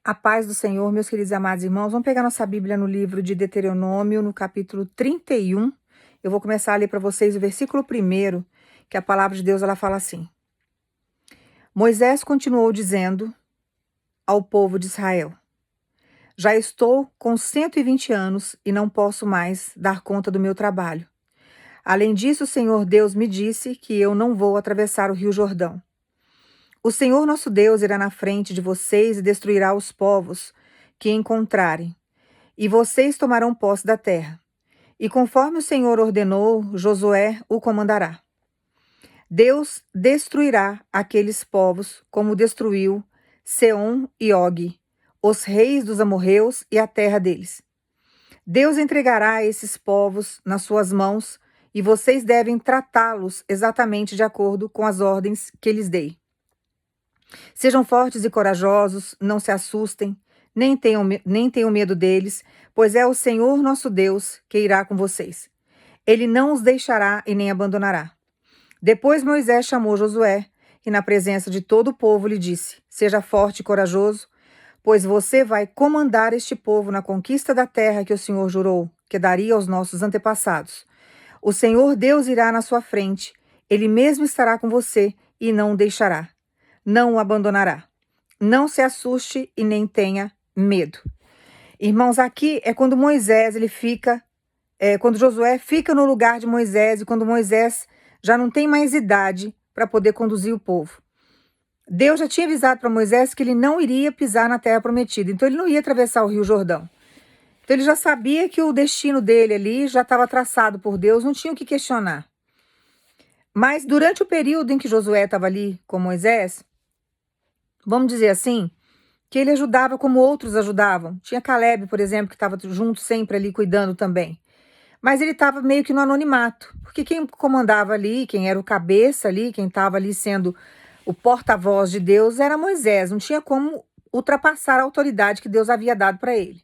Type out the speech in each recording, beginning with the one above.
A paz do Senhor, meus queridos e amados irmãos. Vamos pegar nossa Bíblia no livro de Deuteronômio, no capítulo 31. Eu vou começar a ler para vocês o versículo 1, que a palavra de Deus ela fala assim. Moisés continuou dizendo ao povo de Israel: Já estou com 120 anos e não posso mais dar conta do meu trabalho. Além disso, o Senhor Deus me disse que eu não vou atravessar o rio Jordão. O Senhor nosso Deus irá na frente de vocês e destruirá os povos que encontrarem, e vocês tomarão posse da terra. E conforme o Senhor ordenou, Josué o comandará. Deus destruirá aqueles povos como destruiu Seom e Og, os reis dos amorreus e a terra deles. Deus entregará esses povos nas suas mãos e vocês devem tratá-los exatamente de acordo com as ordens que lhes dei. Sejam fortes e corajosos, não se assustem, nem tenham medo deles, pois é o Senhor nosso Deus que irá com vocês. Ele não os deixará e nem abandonará. Depois Moisés chamou Josué e, na presença de todo o povo, lhe disse: Seja forte e corajoso, pois você vai comandar este povo na conquista da terra que o Senhor jurou que daria aos nossos antepassados. O Senhor Deus irá na sua frente, ele mesmo estará com você e não o deixará. Não o abandonará. Não se assuste e nem tenha medo. Irmãos, aqui é quando quando Josué fica no lugar de Moisés e quando Moisés já não tem mais idade para poder conduzir o povo. Deus já tinha avisado para Moisés que ele não iria pisar na terra prometida, então ele não ia atravessar o rio Jordão. Então ele já sabia que o destino dele ali já estava traçado por Deus, não tinha o que questionar. Mas durante o período em que Josué estava ali com Moisés, vamos dizer assim, que ele ajudava como outros ajudavam. Tinha Caleb, por exemplo, que estava junto sempre ali cuidando também. Mas ele estava meio que no anonimato, porque quem comandava ali, quem era o cabeça ali, quem estava ali sendo o porta-voz de Deus era Moisés. Não tinha como ultrapassar a autoridade que Deus havia dado para ele.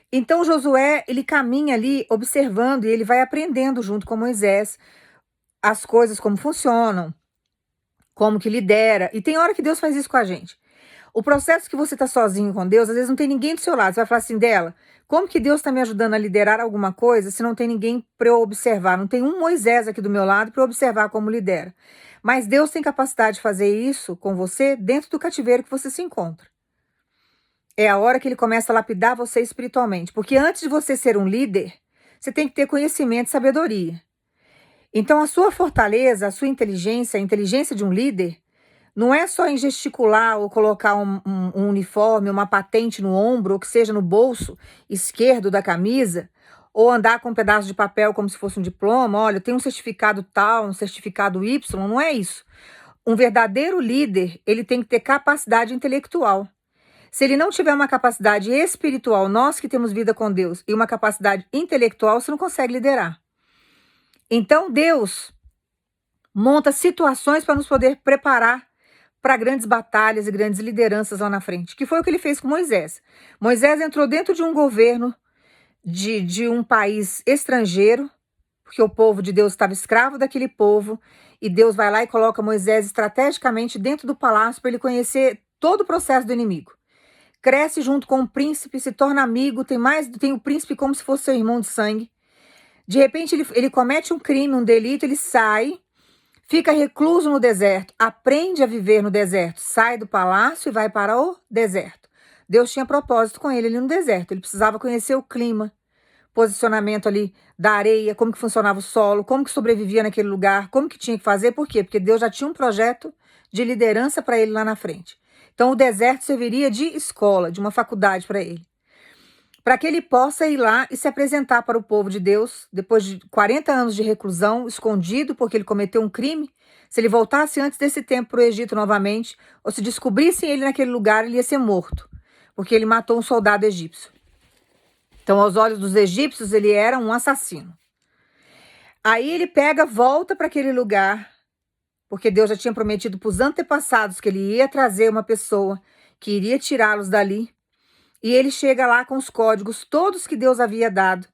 Então Josué, ele caminha ali observando e ele vai aprendendo junto com Moisés as coisas como funcionam, como que lidera. E tem hora que Deus faz isso com a gente. O processo que você está sozinho com Deus, às vezes não tem ninguém do seu lado. Você vai falar assim dela, como que Deus está me ajudando a liderar alguma coisa se não tem ninguém para eu observar? Não tem um Moisés aqui do meu lado para eu observar como lidera. Mas Deus tem capacidade de fazer isso com você dentro do cativeiro que você se encontra. É a hora que ele começa a lapidar você espiritualmente. Porque antes de você ser um líder, você tem que ter conhecimento e sabedoria. Então a sua fortaleza, a sua inteligência, a inteligência de um líder, não é só em gesticular ou colocar um uniforme, uma patente no ombro, ou que seja no bolso esquerdo da camisa, ou andar com um pedaço de papel como se fosse um diploma. Olha, tem um certificado tal, um certificado Y, não é isso. Um verdadeiro líder, ele tem que ter capacidade intelectual. Se ele não tiver uma capacidade espiritual, nós que temos vida com Deus, e uma capacidade intelectual, você não consegue liderar. Então Deus monta situações para nos poder preparar para grandes batalhas e grandes lideranças lá na frente, que foi o que ele fez com Moisés. Moisés entrou dentro de um governo de um país estrangeiro, porque o povo de Deus estava escravo daquele povo, e Deus vai lá e coloca Moisés estrategicamente dentro do palácio para ele conhecer todo o processo do inimigo. Cresce junto com o príncipe, se torna amigo, tem o príncipe como se fosse seu irmão de sangue. De repente ele comete um crime, um delito, ele sai, fica recluso no deserto, aprende a viver no deserto, sai do palácio e vai para o deserto. Deus tinha propósito com ele ali no deserto, ele precisava conhecer o clima, posicionamento ali da areia, como que funcionava o solo, como que sobrevivia naquele lugar, como que tinha que fazer, por quê? Porque Deus já tinha um projeto de liderança para ele lá na frente. Então o deserto serviria de escola, de uma faculdade para ele. Para que ele possa ir lá e se apresentar para o povo de Deus, depois de 40 anos de reclusão, escondido, porque ele cometeu um crime. Se ele voltasse antes desse tempo para o Egito novamente, ou se descobrissem ele naquele lugar, ele ia ser morto, porque ele matou um soldado egípcio. Então, aos olhos dos egípcios, ele era um assassino. Aí ele volta para aquele lugar, porque Deus já tinha prometido para os antepassados que ele ia trazer uma pessoa que iria tirá-los dali. E ele chega lá com os códigos todos que Deus havia dado.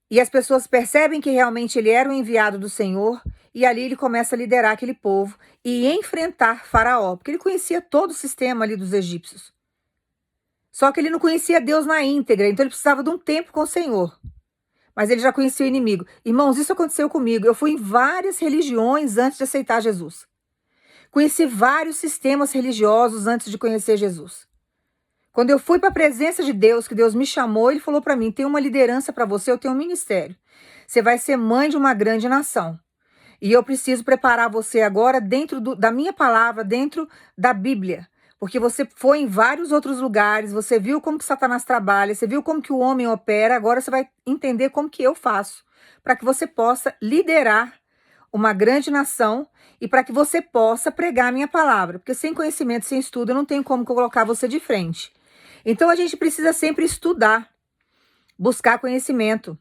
E as pessoas percebem que realmente ele era o enviado do Senhor. E ali ele começa a liderar aquele povo e enfrentar Faraó. Porque ele conhecia todo o sistema ali dos egípcios. Só que ele não conhecia Deus na íntegra, então ele precisava de um tempo com o Senhor. Mas ele já conhecia o inimigo. Irmãos, isso aconteceu comigo. Eu fui em várias religiões antes de aceitar Jesus. Conheci vários sistemas religiosos antes de conhecer Jesus. Quando eu fui para a presença de Deus, que Deus me chamou, ele falou para mim, tem uma liderança para você, eu tenho um ministério. Você vai ser mãe de uma grande nação. E eu preciso preparar você agora dentro da minha palavra, dentro da Bíblia. Porque você foi em vários outros lugares, você viu como que Satanás trabalha, você viu como que o homem opera, agora você vai entender como que eu faço, para que você possa liderar uma grande nação e para que você possa pregar a minha palavra. Porque sem conhecimento, sem estudo, eu não tenho como colocar você de frente. Então a gente precisa sempre estudar, buscar conhecimento.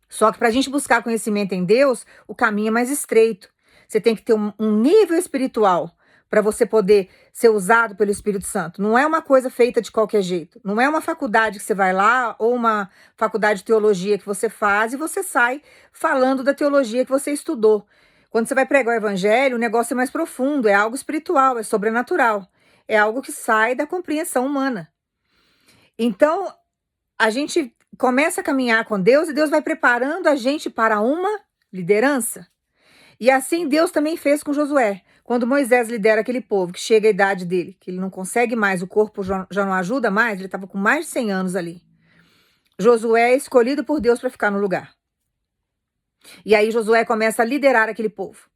Só que para a gente buscar conhecimento em Deus, o caminho é mais estreito. Você tem que ter um nível espiritual para você poder ser usado pelo Espírito Santo. Não é uma coisa feita de qualquer jeito. Não é uma faculdade que você vai lá ou uma faculdade de teologia que você faz e você sai falando da teologia que você estudou. Quando você vai pregar o evangelho, o negócio é mais profundo, é algo espiritual, é sobrenatural. É algo que sai da compreensão humana. Então, a gente começa a caminhar com Deus e Deus vai preparando a gente para uma liderança. E assim Deus também fez com Josué. Quando Moisés lidera aquele povo, que chega a idade dele, que ele não consegue mais, o corpo já não ajuda mais, ele estava com mais de 100 anos ali. Josué é escolhido por Deus para ficar no lugar. E aí Josué começa a liderar aquele povo.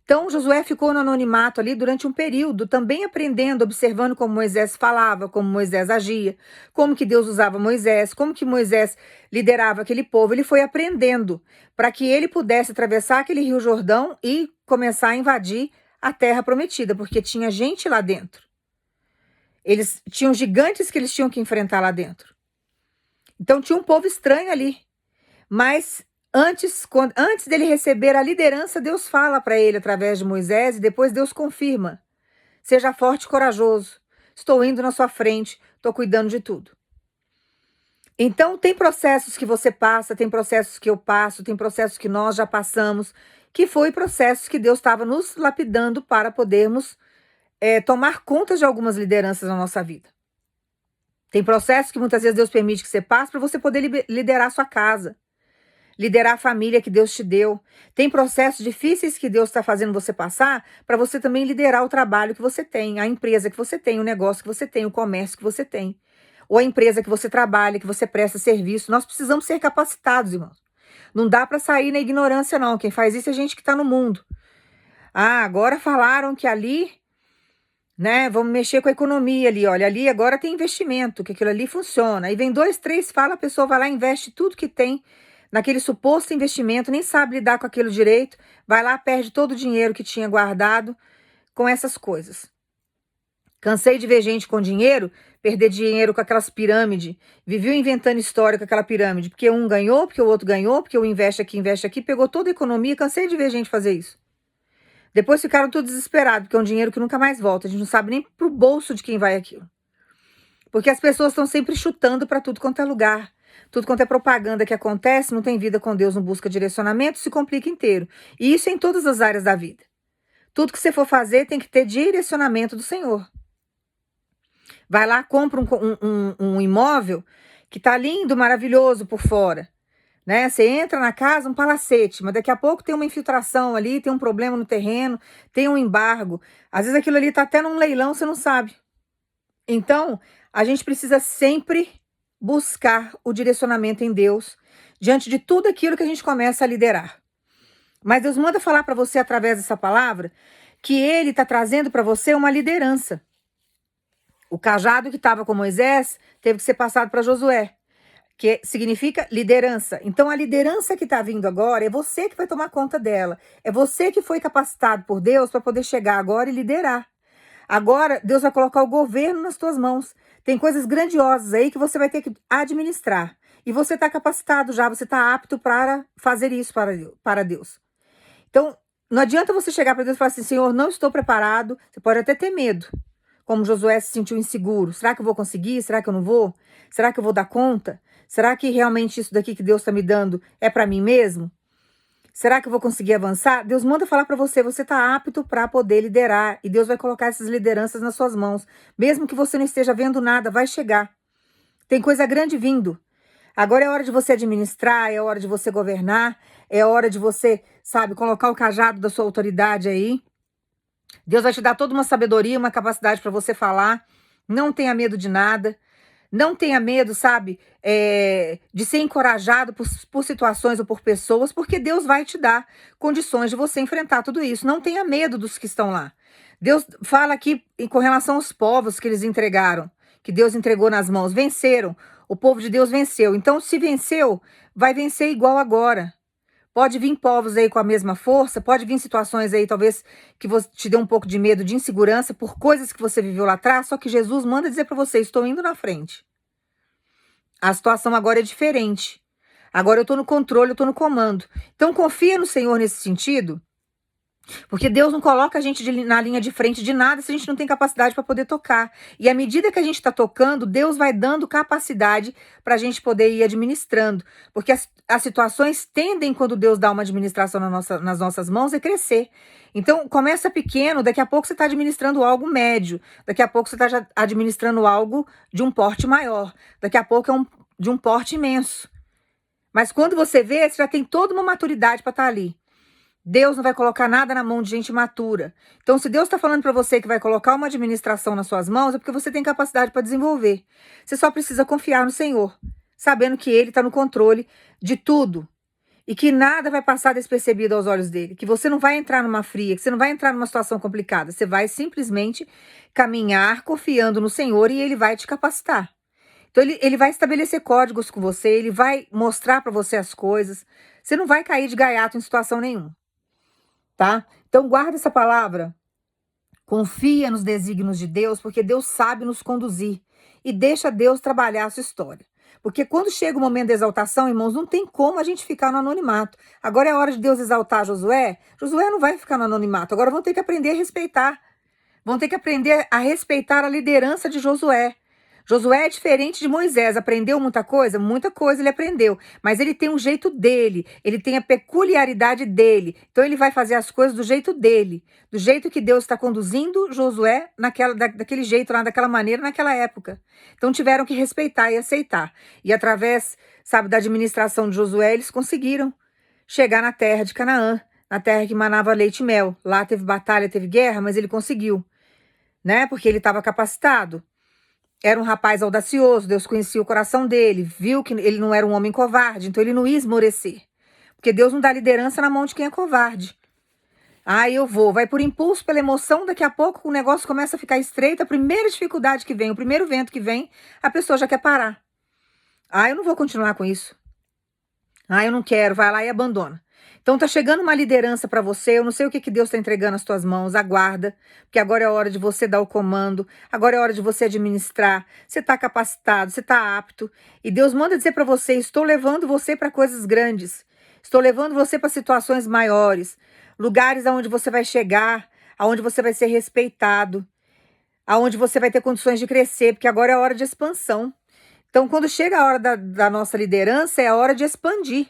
Então Josué ficou no anonimato ali durante um período, também aprendendo, observando como Moisés falava, como Moisés agia, como que Deus usava Moisés, como que Moisés liderava aquele povo. Ele foi aprendendo para que ele pudesse atravessar aquele rio Jordão e começar a invadir a terra prometida, porque tinha gente lá dentro. Eles tinham gigantes que eles tinham que enfrentar lá dentro. Então tinha um povo estranho ali. Mas antes dele receber a liderança, Deus fala para ele através de Moisés e depois Deus confirma. Seja forte e corajoso. Estou indo na sua frente, estou cuidando de tudo. Então tem processos que você passa, tem processos que eu passo, tem processos que nós já passamos, que foi processos que Deus estava nos lapidando para podermos tomar conta de algumas lideranças na nossa vida. Tem processos que muitas vezes Deus permite que você passe para você poder liderar a sua casa, liderar a família que Deus te deu. Tem processos difíceis que Deus está fazendo você passar para você também liderar o trabalho que você tem, a empresa que você tem, o negócio que você tem, o comércio que você tem, ou a empresa que você trabalha, que você presta serviço. Nós precisamos ser capacitados, irmãos. Não dá para sair na ignorância, não. Quem faz isso é gente que está no mundo. Ah, agora falaram que ali, né, vamos mexer com a economia ali, olha, ali agora tem investimento, que aquilo ali funciona. Aí vem 2, 3, fala, a pessoa vai lá e investe tudo que tem naquele suposto investimento, nem sabe lidar com aquilo direito, vai lá, perde todo o dinheiro que tinha guardado com essas coisas. Cansei de ver gente com dinheiro perder dinheiro com aquelas pirâmides, viveu inventando história com aquela pirâmide, porque um ganhou, porque o outro ganhou, porque um investe aqui, pegou toda a economia. Cansei de ver gente fazer isso. Depois ficaram todos desesperados, porque é um dinheiro que nunca mais volta, a gente não sabe nem pro bolso de quem vai aquilo. Porque as pessoas estão sempre chutando para tudo quanto é lugar. Tudo quanto é propaganda que acontece, não tem vida com Deus, não busca direcionamento, se complica inteiro. E isso em todas as áreas da vida. Tudo que você for fazer tem que ter direcionamento do Senhor. Vai lá, compra um imóvel que tá lindo, maravilhoso por fora, né? Você entra na casa, um palacete, mas daqui a pouco tem uma infiltração ali, tem um problema no terreno, tem um embargo. Às vezes aquilo ali tá até num leilão, você não sabe. Então, a gente precisa sempre buscar o direcionamento em Deus diante de tudo aquilo que a gente começa a liderar. Mas Deus manda falar para você através dessa palavra que Ele está trazendo para você uma liderança. O cajado que estava com Moisés teve que ser passado para Josué, que significa liderança. Então a liderança que está vindo agora é você que vai tomar conta dela. É você que foi capacitado por Deus para poder chegar agora e liderar. Agora Deus vai colocar o governo nas tuas mãos. Tem coisas grandiosas aí que você vai ter que administrar. E você está capacitado já, você está apto para fazer isso para Deus. Então, não adianta você chegar para Deus e falar assim, Senhor, não estou preparado. Você pode até ter medo, como Josué se sentiu inseguro. Será que eu vou conseguir? Será que eu não vou? Será que eu vou dar conta? Será que realmente isso daqui que Deus está me dando é para mim mesmo? Será que eu vou conseguir avançar? Deus manda falar para você, você está apto para poder liderar. E Deus vai colocar essas lideranças nas suas mãos. Mesmo que você não esteja vendo nada, vai chegar. Tem coisa grande vindo. Agora é hora de você administrar, é hora de você governar, é hora de você, sabe, colocar o cajado da sua autoridade aí. Deus vai te dar toda uma sabedoria, uma capacidade para você falar. Não tenha medo de nada. Não tenha medo, sabe, de ser encorajado por situações ou por pessoas, porque Deus vai te dar condições de você enfrentar tudo isso. Não tenha medo dos que estão lá. Deus fala aqui com relação aos povos que eles entregaram, que Deus entregou nas mãos. Venceram. O povo de Deus venceu. Então, se venceu, vai vencer igual agora. Pode vir povos aí com a mesma força, pode vir situações aí, talvez, que você te dê um pouco de medo, de insegurança, por coisas que você viveu lá atrás, só que Jesus manda dizer para você, estou indo na frente. A situação agora é diferente. Agora eu estou no controle, eu estou no comando. Então confia no Senhor nesse sentido, porque Deus não coloca a gente na linha de frente de nada se a gente não tem capacidade para poder tocar. E à medida que a gente está tocando, Deus vai dando capacidade para a gente poder ir administrando. Porque as situações tendem, quando Deus dá uma administração nas nossas mãos, a crescer. Então começa pequeno, daqui a pouco você está administrando algo médio. Daqui a pouco você está administrando algo de um porte maior. Daqui a pouco de um porte imenso. Mas quando você vê, você já tem toda uma maturidade para estar ali. Deus não vai colocar nada na mão de gente imatura. Então, se Deus está falando para você que vai colocar uma administração nas suas mãos, é porque você tem capacidade para desenvolver. Você só precisa confiar no Senhor, sabendo que Ele está no controle de tudo e que nada vai passar despercebido aos olhos dele, que você não vai entrar numa fria, que você não vai entrar numa situação complicada. Você vai simplesmente caminhar confiando no Senhor e Ele vai te capacitar. Então, ele vai estabelecer códigos com você, ele vai mostrar para você as coisas. Você não vai cair de gaiato em situação nenhuma. Tá? Então guarda essa palavra, confia nos desígnios de Deus, porque Deus sabe nos conduzir e deixa Deus trabalhar a sua história. Porque quando chega o momento da exaltação, irmãos, não tem como a gente ficar no anonimato. Agora é hora de Deus exaltar Josué. Josué não vai ficar no anonimato, agora vão ter que aprender a respeitar. Vão ter que aprender a respeitar a liderança de Josué. Josué é diferente de Moisés, aprendeu muita coisa ele aprendeu, mas ele tem um jeito dele, ele tem a peculiaridade dele, então ele vai fazer as coisas do jeito dele, do jeito que Deus está conduzindo Josué daquele jeito lá, daquela maneira, naquela época. Então tiveram que respeitar e aceitar, e através, sabe, da administração de Josué, eles conseguiram chegar na terra de Canaã, na terra que manava leite e mel. Lá teve batalha, teve guerra, mas ele conseguiu, né, porque ele estava capacitado. Era um rapaz audacioso, Deus conhecia o coração dele, viu que ele não era um homem covarde, então ele não ia esmorecer. Porque Deus não dá liderança na mão de quem é covarde. Eu vou, vai por impulso, pela emoção, daqui a pouco o negócio começa a ficar estreito, a primeira dificuldade que vem, o primeiro vento que vem, a pessoa já quer parar. Eu não vou continuar com isso. Eu não quero, vai lá e abandona. Então tá chegando uma liderança para você, eu não sei o que Deus está entregando nas tuas mãos, aguarda, porque agora é hora de você dar o comando, agora é hora de você administrar, você está capacitado, você está apto, e Deus manda dizer para você, estou levando você para coisas grandes, estou levando você para situações maiores, lugares aonde você vai chegar, aonde você vai ser respeitado, aonde você vai ter condições de crescer, porque agora é hora de expansão. Então quando chega a hora da nossa liderança, é a hora de expandir.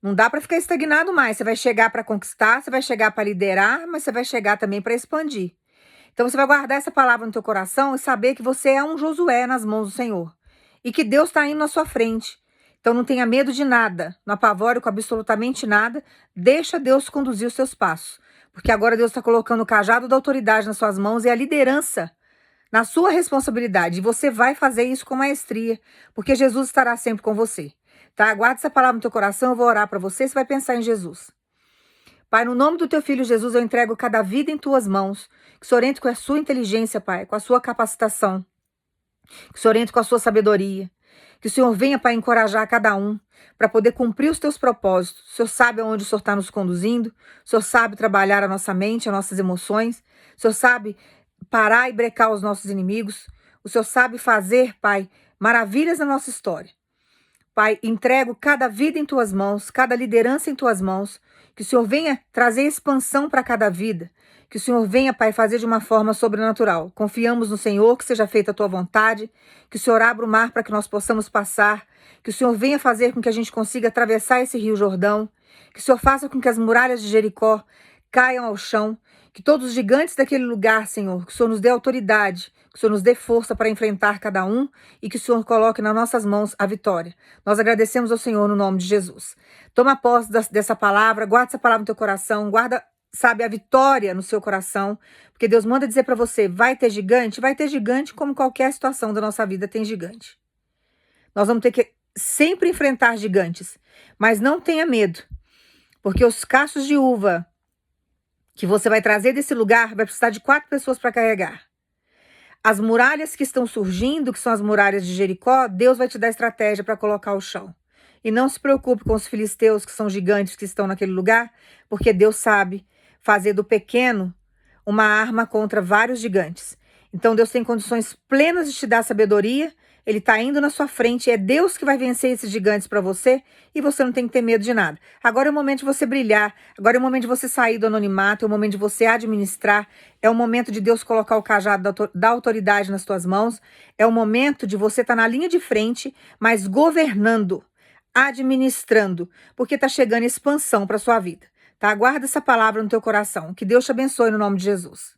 Não dá para ficar estagnado mais. Você vai chegar para conquistar, você vai chegar para liderar, mas você vai chegar também para expandir. Então você vai guardar essa palavra no teu coração e saber que você é um Josué nas mãos do Senhor. E que Deus está indo na sua frente. Então não tenha medo de nada, não apavore com absolutamente nada. Deixa Deus conduzir os seus passos. Porque agora Deus está colocando o cajado da autoridade nas suas mãos e a liderança na sua responsabilidade. E você vai fazer isso com maestria, porque Jesus estará sempre com você. Tá? Guarda essa palavra no teu coração, eu vou orar para você, você vai pensar em Jesus. Pai, no nome do teu filho Jesus, eu entrego cada vida em tuas mãos. Que o Senhor entre com a sua inteligência, Pai, com a sua capacitação. Que o Senhor entre com a sua sabedoria. Que o Senhor venha, Pai, encorajar cada um para poder cumprir os teus propósitos. O Senhor sabe aonde o Senhor está nos conduzindo. O Senhor sabe trabalhar a nossa mente, as nossas emoções. O Senhor sabe parar e brecar os nossos inimigos. O Senhor sabe fazer, Pai, maravilhas na nossa história. Pai, entrego cada vida em tuas mãos, cada liderança em tuas mãos, Que o Senhor venha trazer expansão para cada vida. Que o Senhor venha, Pai, fazer de uma forma sobrenatural. Confiamos no Senhor, que seja feita a tua vontade. Que o Senhor abra o mar para que nós possamos passar. Que o Senhor venha fazer com que a gente consiga atravessar esse rio Jordão. Que o Senhor faça com que as muralhas de Jericó caiam ao chão. Que todos os gigantes daquele lugar, Senhor, que o Senhor nos dê autoridade, que o Senhor nos dê força para enfrentar cada um e que o Senhor coloque nas nossas mãos a vitória. Nós agradecemos ao Senhor no nome de Jesus. Toma posse dessa palavra, guarda essa palavra no teu coração, guarda, sabe, a vitória no seu coração, porque Deus manda dizer para você, vai ter gigante como qualquer situação da nossa vida tem gigante. Nós vamos ter que sempre enfrentar gigantes, mas não tenha medo, porque os cachos de uva que você vai trazer desse lugar vai precisar de 4 pessoas para carregar. As muralhas que estão surgindo, que são as muralhas de Jericó, Deus vai te dar estratégia para colocar o chão. E não se preocupe com os filisteus, que são gigantes que estão naquele lugar, porque Deus sabe fazer do pequeno uma arma contra vários gigantes. Então Deus tem condições plenas de te dar sabedoria, Ele está indo na sua frente, é Deus que vai vencer esses gigantes para você e você não tem que ter medo de nada. Agora é o momento de você brilhar, agora é o momento de você sair do anonimato, é o momento de você administrar, é o momento de Deus colocar o cajado da autoridade nas tuas mãos, é o momento de você estar na linha de frente, mas governando, administrando, porque está chegando expansão para sua vida. Tá? Guarda essa palavra no teu coração. Que Deus te abençoe no nome de Jesus.